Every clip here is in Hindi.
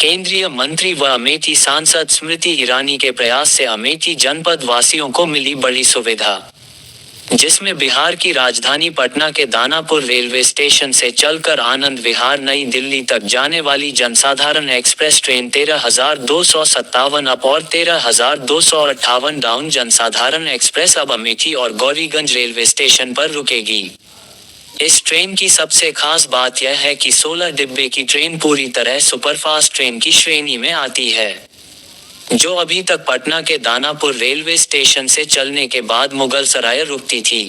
केंद्रीय मंत्री व अमेठी सांसद स्मृति ईरानी के प्रयास से अमेठी जनपद वासियों को मिली बड़ी सुविधा, जिसमें बिहार की राजधानी पटना के दानापुर रेलवे स्टेशन से चलकर आनंद विहार नई दिल्ली तक जाने वाली जनसाधारण एक्सप्रेस ट्रेन 13,257 अप और 13,258 डाउन जनसाधारण एक्सप्रेस अब अमेठी और गौरीगंज रेलवे स्टेशन पर रुकेगी। इस ट्रेन की सबसे खास बात यह है कि 16 डिब्बे की ट्रेन पूरी तरह सुपरफास्ट ट्रेन की श्रेणी में आती है, जो अभी तक पटना के दानापुर रेलवे स्टेशन से चलने के बाद मुगलसराय रुकती थी।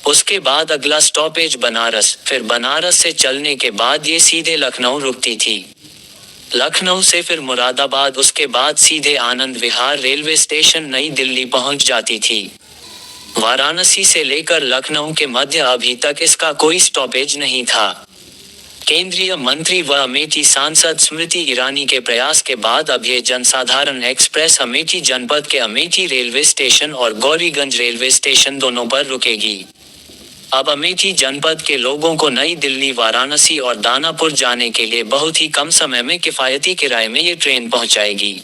उसके बाद अगला स्टॉपेज बनारस, फिर बनारस से चलने के बाद ये सीधे लखनऊ रुकती थी। लखनऊ से फिर मुरादाबाद, उसके बाद सीधे आनंद विहार रेलवे स्टेशन नई दिल्ली पहुंच जाती थी। वाराणसी से लेकर लखनऊ के मध्य अभी तक इसका कोई स्टॉपेज नहीं था। केंद्रीय मंत्री व अमेठी सांसद स्मृति ईरानी के प्रयास के बाद अब ये जनसाधारण एक्सप्रेस अमेठी जनपद के अमेठी रेलवे स्टेशन और गौरीगंज रेलवे स्टेशन दोनों पर रुकेगी। अब अमेठी जनपद के लोगों को नई दिल्ली, वाराणसी और दानापुर जाने के लिए बहुत ही कम समय में किफायती किराए में ये ट्रेन पहुंचाएगी।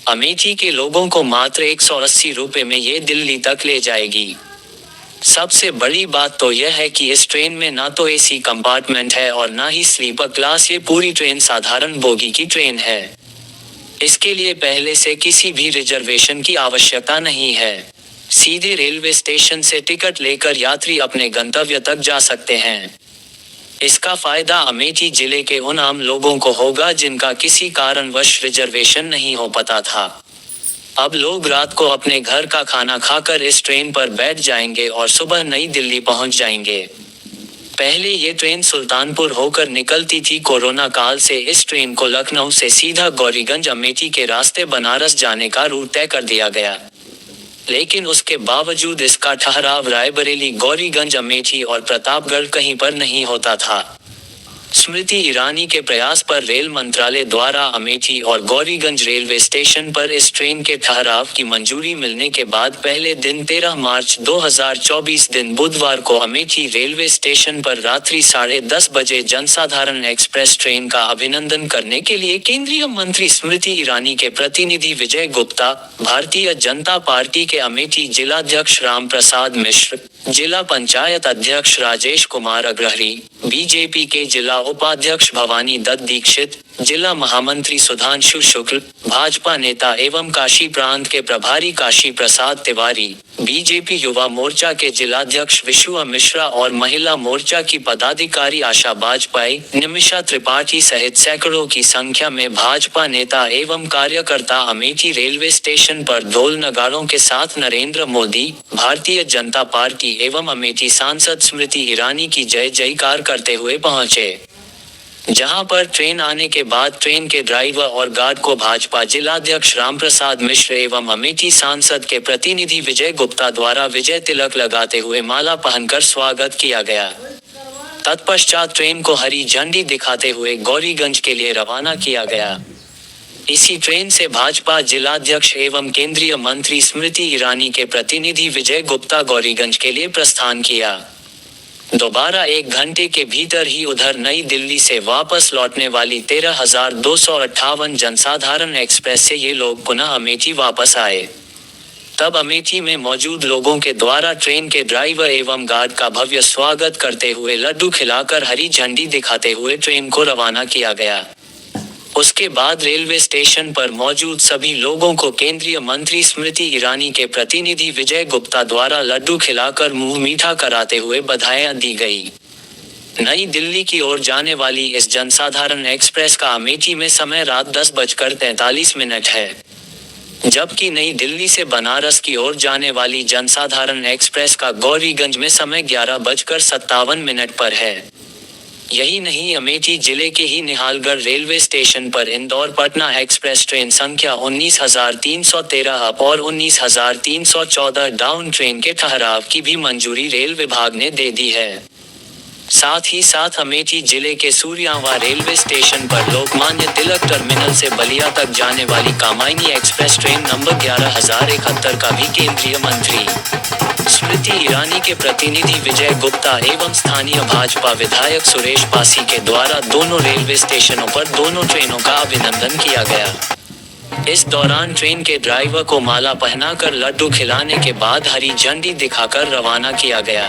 अमेठी के लोगों को मात्र 180 रुपए में ये दिल्ली तक ले जाएगी। सबसे बड़ी बात तो यह है कि इस ट्रेन में ना तो एसी कंपार्टमेंट है और ना ही स्लीपर क्लास। ये पूरी ट्रेन साधारण बोगी की ट्रेन है। इसके लिए पहले से किसी भी रिजर्वेशन की आवश्यकता नहीं है। सीधे रेलवे स्टेशन से टिकट लेकर यात्री अपने गंतव्य तक जा सकते हैं। इसका फायदा अमेठी जिले के उन आम लोगों को होगा जिनका किसी कारणवश रिजर्वेशन नहीं हो पाता था। अब लोग रात को अपने घर का खाना खाकर इस ट्रेन पर बैठ जाएंगे और सुबह नई दिल्ली पहुंच जाएंगे। पहले ये ट्रेन सुल्तानपुर होकर निकलती थी। कोरोना काल से इस ट्रेन को लखनऊ से सीधा गौरीगंज अमेठी के रास्ते बनारस जाने का रूट तय कर दिया गया, लेकिन उसके बावजूद इसका ठहराव रायबरेली, गौरीगंज, अमेठी और प्रतापगढ़ कहीं पर नहीं होता था। स्मृति ईरानी के प्रयास पर रेल मंत्रालय द्वारा अमेठी और गौरीगंज रेलवे स्टेशन पर इस ट्रेन के ठहराव की मंजूरी मिलने के बाद पहले दिन 13 मार्च 2024 दिन बुधवार को अमेठी रेलवे स्टेशन पर रात्रि 10:30 बजे जनसाधारण एक्सप्रेस ट्रेन का अभिनंदन करने के लिए केंद्रीय मंत्री स्मृति ईरानी के प्रतिनिधि विजय गुप्ता, भारतीय जनता पार्टी के अमेठी जिलाध्यक्ष राम प्रसाद मिश्र, जिला पंचायत अध्यक्ष राजेश कुमार अग्रहरी, बीजेपी के जिला उपाध्यक्ष भवानी दत्त दीक्षित, जिला महामंत्री सुधांशु शुक्ल, भाजपा नेता एवं काशी प्रांत के प्रभारी काशी प्रसाद तिवारी, बीजेपी युवा मोर्चा के जिलाध्यक्ष विशुआ मिश्रा और महिला मोर्चा की पदाधिकारी आशा बाजपेयी, निमिषा त्रिपाठी सहित सैकड़ों की संख्या में भाजपा नेता एवं कार्यकर्ता अमेठी रेलवे स्टेशन पर ढोल नगाड़ों के साथ नरेंद्र मोदी, भारतीय जनता पार्टी एवं अमेठी सांसद स्मृति ईरानी की जय जयकार करते हुए पहुंचे। जहां पर ट्रेन आने के बाद ट्रेन के ड्राइवर और गार्ड को भाजपा जिलाध्यक्ष रामप्रसाद मिश्र एवं अमेठी सांसद के प्रतिनिधि विजय गुप्ता द्वारा विजय तिलक लगाते हुए माला पहनकर स्वागत किया गया। तत्पश्चात ट्रेन को हरी झंडी दिखाते हुए गौरीगंज के लिए रवाना किया गया। इसी ट्रेन से भाजपा जिलाध्यक्ष एवं केंद्रीय मंत्री स्मृति ईरानी के प्रतिनिधि विजय गुप्ता गौरीगंज के लिए प्रस्थान किया। दोबारा 1 घंटे के भीतर ही उधर नई दिल्ली से वापस लौटने वाली 13,258 जनसाधारण एक्सप्रेस से ये लोग पुनः अमेठी वापस आए। तब अमेठी में मौजूद लोगों के द्वारा ट्रेन के ड्राइवर एवं गार्ड का भव्य स्वागत करते हुए लड्डू खिलाकर हरी झंडी दिखाते हुए ट्रेन को रवाना किया गया। उसके बाद रेलवे स्टेशन पर मौजूद सभी लोगों को केंद्रीय मंत्री स्मृति ईरानी के प्रतिनिधि विजय गुप्ता द्वारा लड्डू खिलाकर मुंह मीठा कराते हुए बधाइयां दी गई। नई दिल्ली की ओर जाने वाली इस जनसाधारण एक्सप्रेस का अमेठी में समय रात 10:43 है, जबकि नई दिल्ली से बनारस की ओर जाने वाली जनसाधारण एक्सप्रेस का गौरीगंज में समय 11:57 पर है। यही नहीं, अमेठी जिले के ही निहालगढ़ रेलवे स्टेशन पर इंदौर पटना एक्सप्रेस ट्रेन संख्या 19,313 अप और 19,314 डाउन ट्रेन के ठहराव की भी मंजूरी रेल विभाग ने दे दी है। साथ ही साथ अमेठी जिले के सूर्यांवा रेलवे स्टेशन पर लोकमान्य तिलक टर्मिनल से बलिया तक जाने वाली कामायनी एक्सप्रेस ट्रेन नंबर 11,071 का भी केंद्रीय मंत्री स्मृति ईरानी के प्रतिनिधि विजय गुप्ता एवं स्थानीय भाजपा विधायक सुरेश पासी के द्वारा दोनों रेलवे स्टेशनों पर दोनों ट्रेनों का अभिनंदन किया गया। इस दौरान ट्रेन के ड्राइवर को माला पहनाकर लड्डू खिलाने के बाद हरी झंडी दिखाकर रवाना किया गया।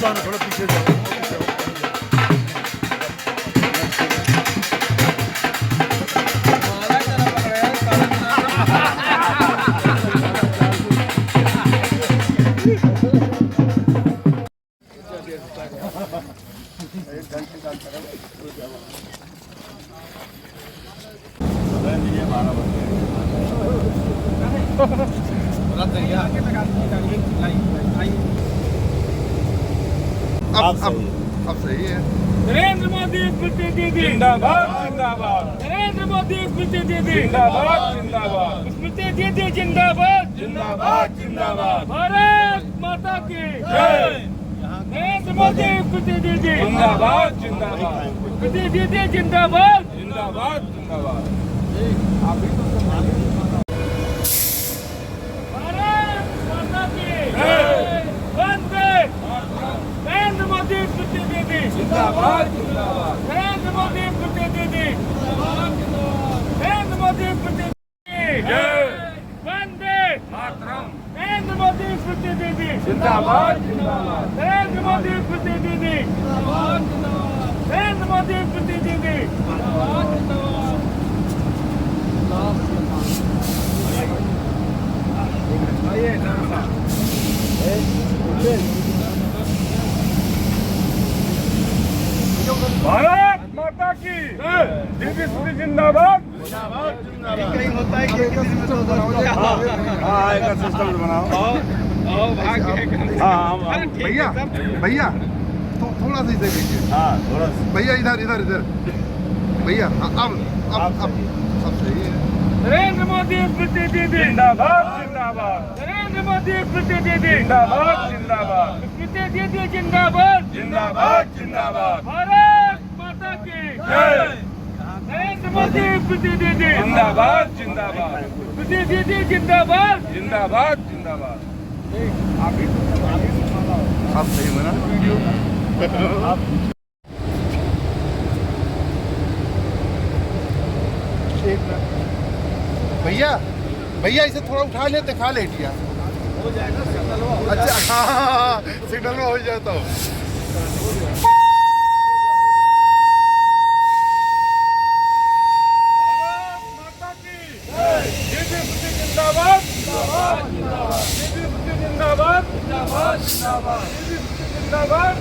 थोड़ा पीछे जाओ। अब सही है। नरेंद्र मोदी स्मृति दीदी जिंदाबाद जिंदाबाद। नरेंद्र मोदी स्मृति दीदी जिंदाबाद जिंदाबाद। स्मृति दीदी जिंदाबाद जिंदाबाद जिंदाबाद। भारत माता की जय। नरेंद्र मोदी स्मृति दीदी जिंदाबाद जिंदाबाद। स्मृति दीदी जिंदाबाद जिंदाबाद जिंदाबाद। भारत माता की जय। वंदे नरेंद्र मोदी स्मृति दीदी जिंदाबाद जिंदाबाद। नरेंद्र मोदी स्मृति दीदी जिंदाबाद जिंदाबाद। नरेंद्र मोदी स्मृति दीदी जय। वंदे मातरम। नरेंद्र मोदी स्मृति दीदी जिंदाबाद जिंदाबाद। नरेंद्र मोदी स्मृति दीदी जिंदाबाद जिंदाबाद। नरेंद्र मोदी स्मृति दीदी जिंदाबाद जिंदाबाद। भारत माता की दीदी स्मृति जिंदाबाद कहीं होता है कि सिस्टम बनाओ। हाँ भैया भैया थोड़ा सा इधर लीजिए। हाँ थोड़ा भैया इधर इधर इधर भैया अब सब सही है। नरेंद्र मोदी स्मृति दीदी जिंदाबाद जिंदाबाद। नरेंद्र मोदी स्मृति दीदी जिंदाबाद जिंदाबाद। स्मृति दीदी जिंदाबाद जिंदाबाद जिंदाबाद। भारत माता की जय। नरेंद्र मोदी स्मृति दीदी जिंदाबाद जिंदाबाद। स्मृति दीदी जिंदाबाद जिंदाबाद जिंदाबाद। सब सही बना वीडियो। भैया भैया इसे थोड़ा उठा ले दिखा ले इंडिया हो जाएगा सिग्नल। अच्छा हाँ सिग्नल में हो जाता हूँ। जिंदाबाद जिंदाबाद जिंदाबाद जिंदाबाद।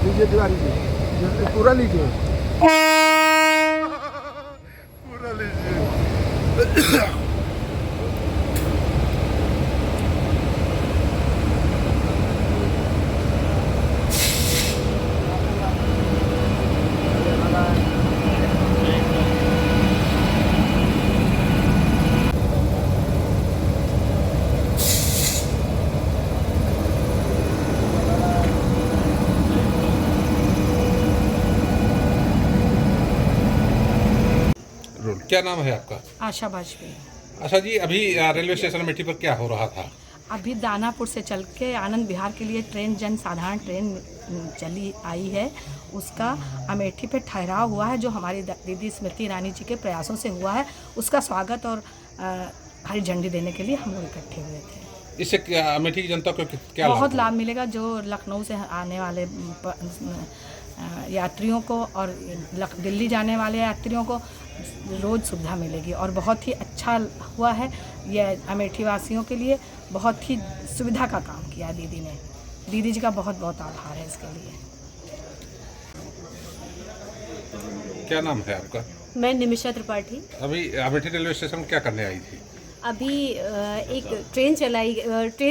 लीजिए तिवारी जी पूरा लीजिए पूरा लीजिए। क्या नाम है आपका? आशा वाजपेयी। आशा जी, अभी रेलवे स्टेशन अमेठी पर क्या हो रहा था? अभी दानापुर से चल के आनंद विहार के लिए ट्रेन जनसाधारण ट्रेन चली आई है, उसका अमेठी पे ठहराव हुआ है जो हमारी दीदी स्मृति ईरानी जी के प्रयासों से हुआ है। उसका स्वागत और हरी झंडी देने के लिए हम लोग इकट्ठे हुए थे। इससे अमेठी की जनता को क्या बहुत होगा? लाभ मिलेगा। जो लखनऊ से आने वाले यात्रियों को और दिल्ली जाने वाले यात्रियों को रोज़ सुविधा मिलेगी और बहुत ही अच्छा हुआ है। यह अमेठी वासियों के लिए बहुत ही सुविधा का काम किया दीदी ने। दीदी जी का बहुत बहुत आभार है इसके लिए। क्या नाम है आपका? मैं निमिषा त्रिपाठी। अभी अमेठी रेलवे स्टेशन में क्या करने आई थी? अभी एक ट्रेन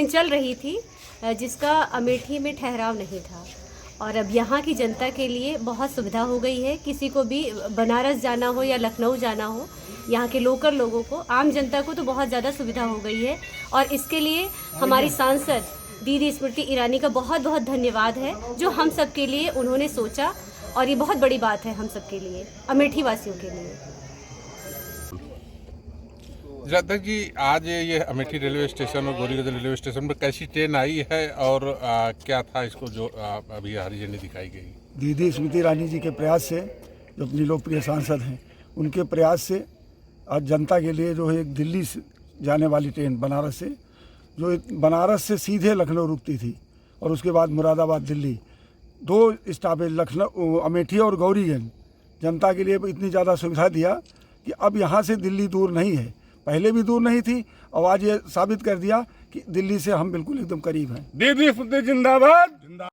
चल रही थी जिसका अमेठी में ठहराव नहीं था और अब यहाँ की जनता के लिए बहुत सुविधा हो गई है। किसी को भी बनारस जाना हो या लखनऊ जाना हो, यहाँ के लोकल लोगों को, आम जनता को तो बहुत ज़्यादा सुविधा हो गई है और इसके लिए हमारी सांसद दीदी स्मृति ईरानी का बहुत बहुत धन्यवाद है, जो हम सब के लिए उन्होंने सोचा और ये बहुत बड़ी बात है हम सब के लिए, अमेठी वासियों के लिए। जादव जी, आज ये अमेठी रेलवे स्टेशन और गोरीगंज रेलवे स्टेशन पर कैसी ट्रेन आई है और क्या था इसको जो अभी हरी झंडी दिखाई गई? दीदी स्मृति ईरानी जी के प्रयास से, जो अपनी लोकप्रिय सांसद हैं, उनके प्रयास से आज जनता के लिए जो है एक दिल्ली से जाने वाली ट्रेन बनारस से, जो बनारस से सीधे लखनऊ रुकती थी और उसके बाद मुरादाबाद दिल्ली, 2 स्टॉपेज लखनऊ, अमेठी और गौरीगंज, जनता के लिए इतनी ज़्यादा सुविधा दिया कि अब यहाँ से दिल्ली दूर नहीं है। पहले भी दूर नहीं थी और आज ये साबित कर दिया कि दिल्ली से हम बिल्कुल एकदम करीब हैं। दीदी स्मृति जिंदाबाद।